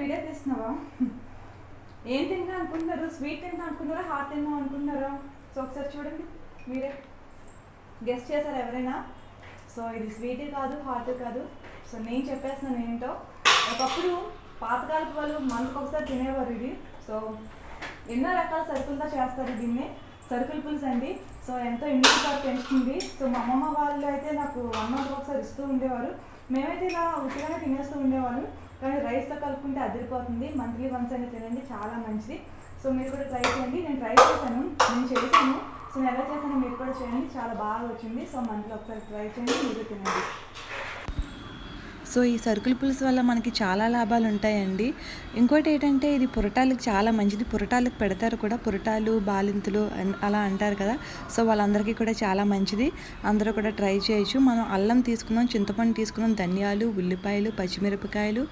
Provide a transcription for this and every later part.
Video తీస్తున్నావా? ఏం తింటా అనుకుంటున్నారు? స్వీట్ తింటా అనుకుంటున్నారా, హాట్ తిందాం అనుకుంటున్నారా? సో ఒకసారి చూడండి, మీరే గెస్ట్ చేశారు ఎవరైనా? సో ఇది స్వీట్ కాదు, హాట్ కాదు. సో నేను చెప్పేస్తున్నాను ఏంటో. ఒకప్పుడు పాతకాలపు వాళ్ళు మనకు ఒకసారి తినేవారు ఇది. సో ఎన్నో రకాల సరుకులతో చేస్తారు దీన్ని. సరుకుల పులుసు అండి. సో ఎంతో ఇంటికి పెంచుతుంది. సో మా అమ్మమ్మ వాళ్ళు అయితే నాకు 1 month ఒకసారి ఇస్తూ ఉండేవారు. మేమైతే ఇలా ఉట్టిగానే తినేస్తూ ఉండేవాళ్ళు. కానీ రైస్తో కలుపుకుంటే అదిరిపోతుంది. మంత్లీ వన్స్ అయినా తినండి, చాలా మంచిది. సో మీరు కూడా ట్రై చేయండి. నేను ట్రై చేశాను, నేను చేశాను. సో నేను ఎలా చేశానో మీరు కూడా చేయండి, చాలా బాగా వచ్చింది. సో మంత్లీ ఒకసారి ట్రై చేయండి, మీరు తినండి. సో ఈ సరుకుల పులుసు వల్ల మనకి చాలా లాభాలు ఉంటాయండి. ఇంకోటి ఏంటంటే ఇది పురటాలకు చాలా మంచిది. పురటాలకు పెడతారు కూడా, పురటాలు బాలింతులు అలా అంటారు కదా. సో వాళ్ళందరికీ కూడా చాలా మంచిది. అందరూ కూడా ట్రై చేయొచ్చు. మనం అల్లం తీసుకున్నాం, చింతపండు తీసుకున్నాం, ధనియాలు, ఉల్లిపాయలు, పచ్చిమిరపకాయలు,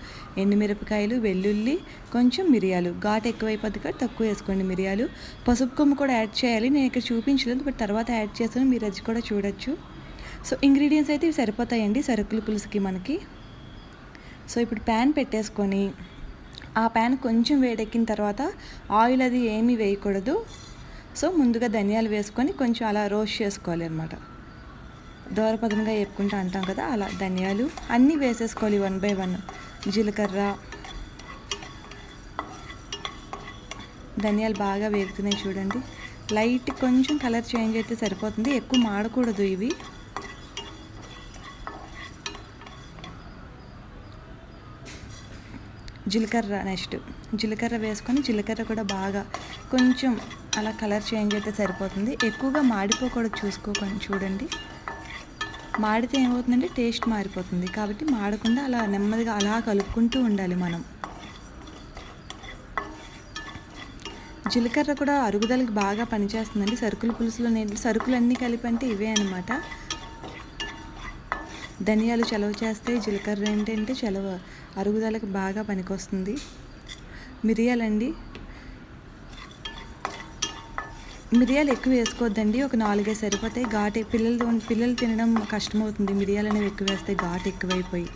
ఎండుమిరపకాయలు, వెల్లుల్లి, కొంచెం మిరియాలు. ఘాటు ఎక్కువైపోద్ది కదా, తక్కువ వేసుకోండి మిరియాలు. పసుపు కొమ్ము కూడా యాడ్ చేయాలి. నేను ఇక్కడ చూపించలేదు, బట్ తర్వాత యాడ్ చేస్తాను, మీరు అది కూడా చూడొచ్చు. సో ఇంగ్రీడియంట్స్ అయితే ఇవి సరిపోతాయండి సరుకుల పులుసుకి మనకి. సో ఇప్పుడు ప్యాన్ పెట్టేసుకొని ఆ ప్యాన్ కొంచెం వేడెక్కిన తర్వాత ఆయిల్ అది ఏమీ వేయకూడదు. సో ముందుగా ధనియాలు వేసుకొని కొంచెం అలా రోస్ట్ చేసుకోవాలి అనమాట. దోరపదంగా వేపుకుంటూ అంటాం కదా, అలా ధనియాలు అన్నీ వేసేసుకోవాలి 1 by 1. జీలకర్ర, ధనియాలు బాగా వేగుతున్నాయి చూడండి. లైట్ కొంచెం కలర్ చేంజ్ అయితే సరిపోతుంది, ఎక్కువ మాడకూడదు ఇవి. జీలకర్ర, నెక్స్ట్ జీలకర్ర వేసుకొని జీలకర్ర కూడా బాగా కొంచెం అలా కలర్ చేంజ్ అయితే సరిపోతుంది. ఎక్కువగా మాడిపోకూడదు, చూసుకోకండి. చూడండి, మాడితే ఏమవుతుందంటే టేస్ట్ మారిపోతుంది. కాబట్టి మాడకుండా అలా నెమ్మదిగా అలా కలుపుకుంటూ ఉండాలి మనం. జీలకర్ర కూడా అరుగుదలకి బాగా పనిచేస్తుందండి. సరుకుల పులుసులో సరుకులన్నీ కలిపి అంటే ఇవే అనమాట. ధనియాలు చలవ చేస్తాయి, జీలకర్ర ఏంటంటే చలవ అరుగుదలకు బాగా పనికొస్తుంది. మిరియాలండి, మిరియాలు ఎక్కువ వేసుకోవద్దండి, ఒక 4-5 సరిపోతాయి. ఘాటు పిల్లలు తినడం కష్టమవుతుంది, మిరియాలు అనేవి ఎక్కువ వేస్తే ఘాటు ఎక్కువైపోయి.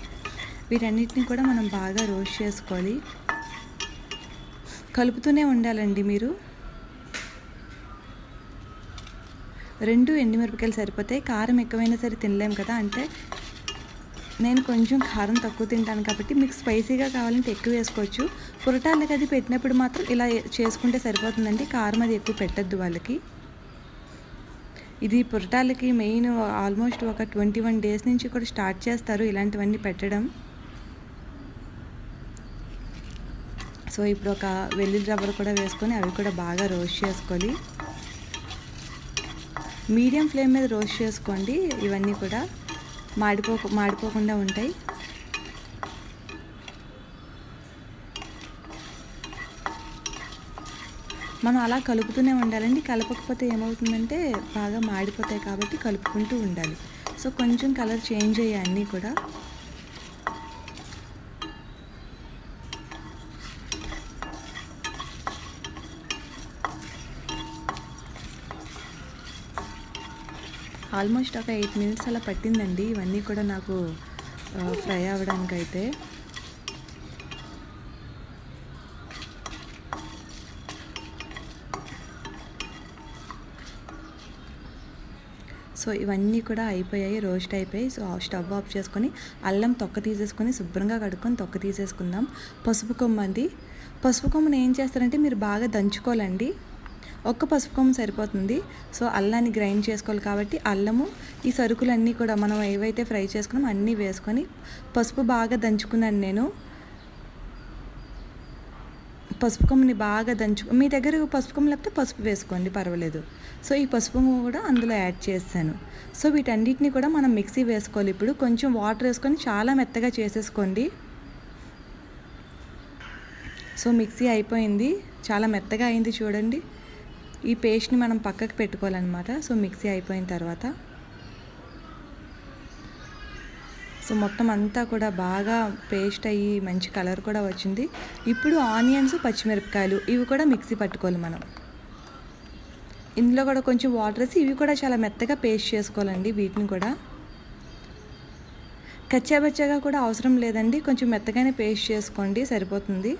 వీటన్నిటిని కూడా మనం బాగా రోస్ట్ చేసుకోవాలి, కలుపుతూనే ఉండాలండి మీరు. 2 ఎండుమిరపకాయలు సరిపోతాయి. కారం ఎక్కువైనా సరే తినలేము కదా, అంటే నేను కొంచెం కారం తక్కువ తింటాను కాబట్టి మీకు స్పైసీగా కావాలంటే ఎక్కువ వేసుకోవచ్చు. పురటాలకి అది పెట్టినప్పుడు మాత్రం ఇలా చేసుకుంటే సరిపోతుందండి, కారం అది ఎక్కువ పెట్టద్దు వాళ్ళకి. ఇది పురటాలకి మెయిన్ ఆల్మోస్ట్ ఒక 21 days నుంచి కూడా స్టార్ట్ చేస్తారు ఇలాంటివన్నీ పెట్టడం. సో ఇప్పుడు ఒక వెల్లుల్లి రవ్వలు కూడా వేసుకొని అవి కూడా బాగా రోస్ట్ చేసుకోవాలి. మీడియం ఫ్లేమ్ మీద రోస్ట్ చేసుకోండి, ఇవన్నీ కూడా మాడిపోకుండా ఉంటాయి. మనం అలా కలుపుతూనే ఉండాలండి, కలపకపోతే ఏమవుతుందంటే బాగా మాడిపోతాయి, కాబట్టి కలుపుకుంటూ ఉండాలి. సో కొంచెం కలర్ చేంజ్ అయ్యాయి అన్నీ కూడా. ఆల్మోస్ట్ ఒక 8 minutes అలా పట్టిందండి ఇవన్నీ కూడా నాకు ఫ్రై అవ్వడానికైతే. సో ఇవన్నీ కూడా అయిపోయాయి, రోస్ట్ అయిపోయాయి. సో స్టవ్ ఆఫ్ చేసుకొని అల్లం తొక్క తీసేసుకొని శుభ్రంగా కడుక్కొని తొక్క తీసేసుకుందాం. పసుపు కొమ్మండి, పసుపు కొమ్మని ఏం చేస్తారంటే మీరు బాగా దంచుకోవాలండి. ఒక్క పసుపు కొమ్ము సరిపోతుంది. సో అల్లాన్ని గ్రైండ్ చేసుకోవాలి కాబట్టి అల్లము, ఈ సరుకులన్నీ కూడా మనం ఏవైతే ఫ్రై చేసుకున్నామో అన్నీ వేసుకొని పసుపు బాగా దంచుకున్నాను నేను. పసుపు కొమ్ముని బాగా మీ దగ్గర పసుపు కొమ్ము లేకపోతే పసుపు వేసుకోండి, పర్వాలేదు. సో ఈ పసుపు కూడా అందులో యాడ్ చేశాను. సో వీటన్నిటిని కూడా మనం మిక్సీ వేసుకోవాలి. ఇప్పుడు కొంచెం వాటర్ వేసుకొని చాలా మెత్తగా చేసేసుకోండి. సో మిక్సీ అయిపోయింది, చాలా మెత్తగా అయింది చూడండి. ఈ పేస్ట్ని మనం పక్కకు పెట్టుకోవాలన్నమాట. సో మిక్సీ అయిపోయిన తర్వాత సో మొత్తం అంతా కూడా బాగా పేస్ట్ అయ్యి మంచి కలర్ కూడా వచ్చింది. ఇప్పుడు ఆనియన్స్, పచ్చిమిరపకాయలు ఇవి కూడా మిక్సీ పట్టుకోవాలి మనం. ఇందులో కూడా కొంచెం వాటర్ వేసి ఇవి కూడా చాలా మెత్తగా పేస్ట్ చేసుకోవాలండి వీటిని కూడా. కచ్చాబచ్చాగా కూడా అవసరం లేదండి, కొంచెం మెత్తగానే పేస్ట్ చేసుకోండి సరిపోతుంది.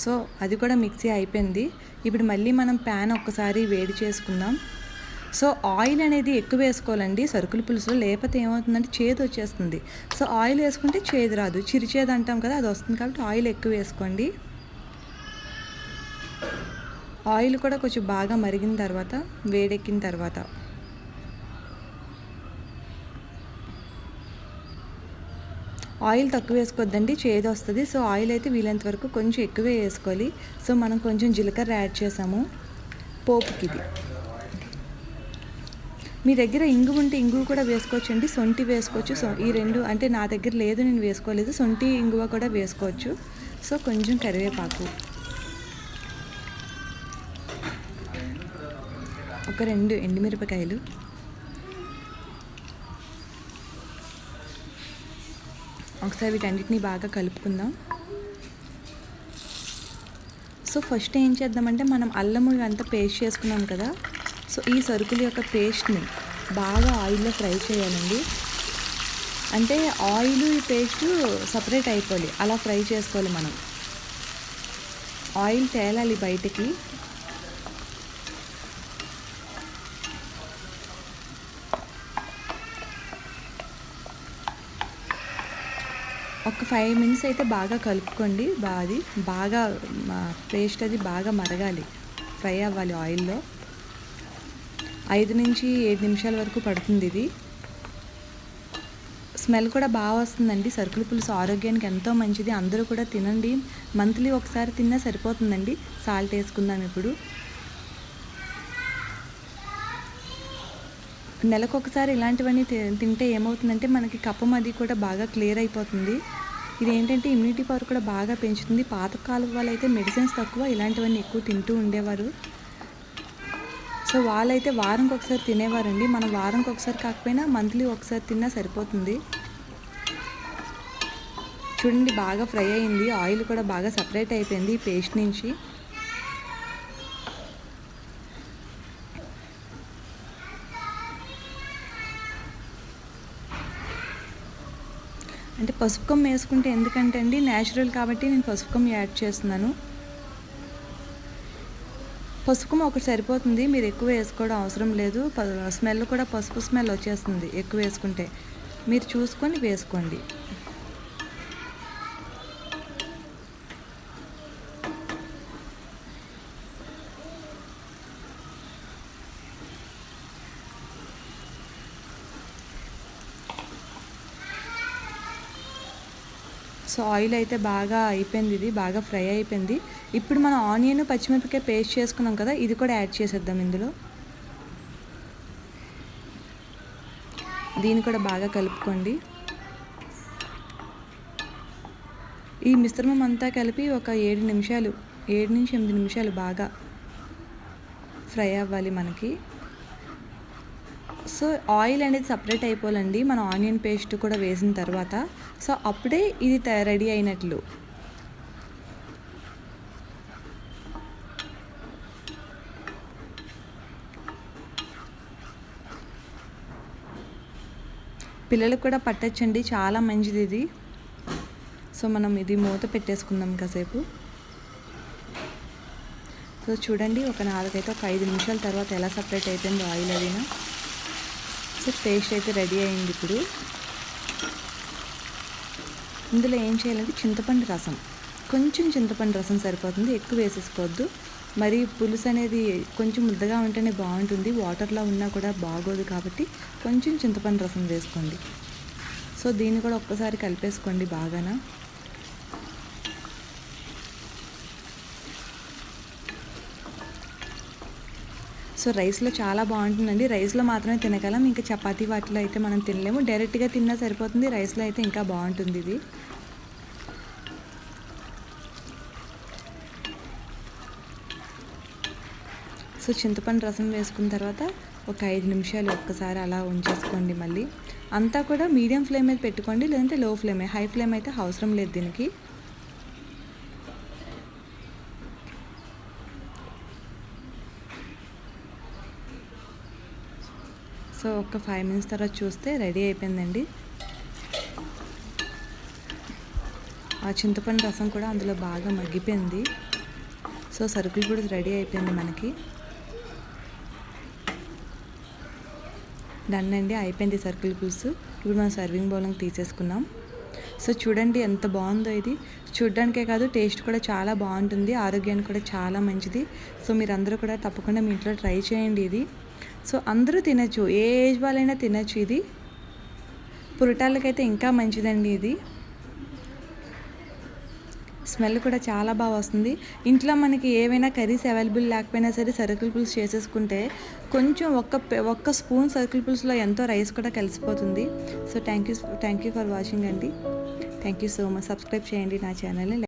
సో అది కూడా మిక్సీ అయిపోయింది. ఇప్పుడు మళ్ళీ మనం ప్యాన్ ఒక్కసారి వేడి చేసుకుందాం. సో ఆయిల్ అనేది ఎక్కువ వేసుకోవాలండి సరుకుల పులుసులో, లేకపోతే ఏమవుతుందంటే చేదు వచ్చేస్తుంది. సో ఆయిల్ వేసుకుంటే చేదు రాదు, చిరుచేదు అంటాం కదా అది వస్తుంది, కాబట్టి ఆయిల్ ఎక్కువ వేసుకోండి. ఆయిల్ కూడా కొంచెం బాగా మరిగిన తర్వాత, వేడెక్కిన తర్వాత ఆయిల్ తక్కువ వేసుకోవద్దండి, చేదు వస్తుంది. సో ఆయిల్ అయితే వీలైనంత వరకు కొంచెం ఎక్కువే వేసుకోవాలి. సో మనం కొంచెం జీలకర్ర యాడ్ చేసాము పోపుకి. ఇది మీ దగ్గర ఇంగు ఉంటే ఇంగువ కూడా వేసుకోవచ్చండి, సొంటి వేసుకోవచ్చు. సో ఈ రెండు అంటే నా దగ్గర లేదు, నేను వేసుకోలేదు. సొంటి ఇంగువ కూడా వేసుకోవచ్చు. సో కొంచెం కరివేపాకు, ఒక 2 ఎండుమిరపకాయలు, ఒకసారి వీటన్నిటిని బాగా కలుపుకుందాం. సో ఫస్ట్ ఏం చేద్దామంటే మనం అల్లము ఇవంతా పేస్ట్ చేసుకున్నాం కదా, సో ఈ సరుకుల యొక్క పేస్ట్ని బాగా ఆయిల్లో ఫ్రై చేయాలండి. అంటే ఆయిల్ ఈ పేస్ట్ సపరేట్ అయిపోవాలి, అలా ఫ్రై చేసుకోవాలి మనం. ఆయిల్ తేలాలి బయటికి. ఒక 5 మినిట్స్ అయితే బాగా కలుపుకోండి. బాగా పేస్ట్ అది బాగా మరగాలి, ఫ్రై అవ్వాలి ఆయిల్లో. 5 నుంచి 7 నిమిషాల వరకు పడుతుంది ఇది. స్మెల్ కూడా బాగా వస్తుందండి. సరుకుల పులుసు ఆరోగ్యానికి ఎంతో మంచిది, అందరూ కూడా తినండి. మంత్లీ ఒకసారి తిన్నా సరిపోతుందండి. సాల్ట్ వేసుకుందాం ఇప్పుడు. నెలకొకసారి ఇలాంటివన్నీ తింటే ఏమవుతుందంటే మనకి కఫం అది కూడా బాగా క్లియర్ అయిపోతుంది. ఇది ఏంటంటే ఇమ్యూనిటీ పవర్ కూడా బాగా పెంచుతుంది. పాతకాలం వాళ్ళైతే మెడిసిన్స్ తక్కువ, ఇలాంటివన్నీ ఎక్కువ తింటూ ఉండేవారు. సో వాళ్ళైతే వారంకి ఒకసారి తినేవారండి. మనం వారంకి ఒకసారి కాకపోయినా మంత్లీ ఒకసారి తిన్నా సరిపోతుంది. చూడండి బాగా ఫ్రై అయింది, ఆయిల్ కూడా బాగా సపరేట్ అయిపోయింది ఈ పేస్ట్ నుంచి. అంటే పసుపు కొమ్ము వేసుకుంటే ఎందుకంటే అండి న్యాచురల్ కాబట్టి నేను పసుపు కొమ్ము యాడ్ చేస్తున్నాను. పసుపు కొమ్ము ఒకటి సరిపోతుంది, మీరు ఎక్కువ వేసుకోవడం అవసరం లేదు. స్మెల్ కూడా పసుపు స్మెల్ వచ్చేస్తుంది ఎక్కువ వేసుకుంటే, మీరు చూసుకొని వేసుకోండి. సో ఆయిల్ అయితే బాగా అయిపోయింది, ఇది బాగా ఫ్రై అయిపోయింది. ఇప్పుడు మనం ఆనియన్ పచ్చిమిరపకాయ పేస్ట్ చేసుకున్నాం కదా, ఇది కూడా యాడ్ చేసేద్దాం ఇందులో. దీన్ని కూడా బాగా కలుపుకోండి. ఈ మిశ్రమం అంతా కలిపి ఒక 7 నుంచి 8 నిమిషాలు బాగా ఫ్రై అవ్వాలి మనకి. సో ఆయిల్ అనేది సపరేట్ అయిపోవాలండి మనం ఆనియన్ పేస్ట్ కూడా వేసిన తర్వాత. సో అప్పుడే ఇది రెడీ అయినట్లు. పిల్లలకు కూడా పట్టచ్చండి, చాలా మంచిది ఇది. సో మనం ఇది మూత పెట్టేసుకుందాం కాసేపు. సో చూడండి ఒక 5 నిమిషాల తర్వాత ఎలా సపరేట్ అయిపోయిందో ఆయిల్ అదినా. సో పేస్ట్ అయితే రెడీ అయింది. ఇప్పుడు ఇందులో ఏం చేయాలంటే చింతపండు రసం, కొంచెం చింతపండు రసం సరిపోతుంది, ఎక్కువ వేసేసుకోవద్దు. మరి పులుసు అనేది కొంచెం ముద్దగా ఉంటేనే బాగుంటుంది, వాటర్లో ఉన్నా కూడా బాగోదు, కాబట్టి కొంచెం చింతపండు రసం వేసుకోండి. సో దీన్ని కూడా ఒక్కసారి కలిపేసుకోండి బాగానా. సో రైస్లో చాలా బాగుంటుందండి, రైస్లో మాత్రమే తినగలం, ఇంకా చపాతీ వాటిలో అయితే మనం తినలేము. డైరెక్ట్గా తిన్నా సరిపోతుంది, రైస్లో అయితే ఇంకా బాగుంటుంది ఇది. సో చింతపండు రసం వేసుకున్న తర్వాత ఒక 5 నిమిషాలు ఒక్కసారి అలా ఉంచేసుకోండి. మళ్ళీ అంతా కూడా మీడియం ఫ్లేమ్ మీద పెట్టుకోండి, లేదంటే లో ఫ్లేమే. హై ఫ్లేమ్ అయితే అవసరం లేదు దీనికి. సో ఒక 5 మినిట్స్ తర్వాత చూస్తే రెడీ అయిపోయిందండి. ఆ చింతపండు రసం కూడా అందులో బాగా మగ్గిపోయింది. సో సరుకులు కూడా రెడీ అయిపోయింది మనకి. డన్ అండి, అయిపోయింది సరుకుల పులుసు. ఇప్పుడు మనం సర్వింగ్ బౌల్కి తీసేసుకున్నాం. సో చూడండి ఎంత బాగుందో ఇది. చూడడానికే కాదు, టేస్ట్ కూడా చాలా బాగుంటుంది, ఆరోగ్యానికి కూడా చాలా మంచిది. సో మీరందరూ కూడా తప్పకుండా మీ ఇంట్లో ట్రై చేయండి ఇది. సో అందరూ తినచ్చు, ఏ ఏజ్ వాళ్ళైనా తినచ్చు ఇది. పురటాలకైతే ఇంకా మంచిదండి ఇది. స్మెల్ కూడా చాలా బాగా వస్తుంది. ఇంట్లో మనకి ఏవైనా కర్రీస్ అవైలబుల్ లేకపోయినా సరే సరుకుల పులుసు చేసేసుకుంటే కొంచెం ఒక్క స్పూన్ సరుకుల పులుసులో ఎంతో రైస్ కూడా కలిసిపోతుంది. So thank you for watching అండి. Thank you so much. Subscribe చేయండి నా ఛానల్ని.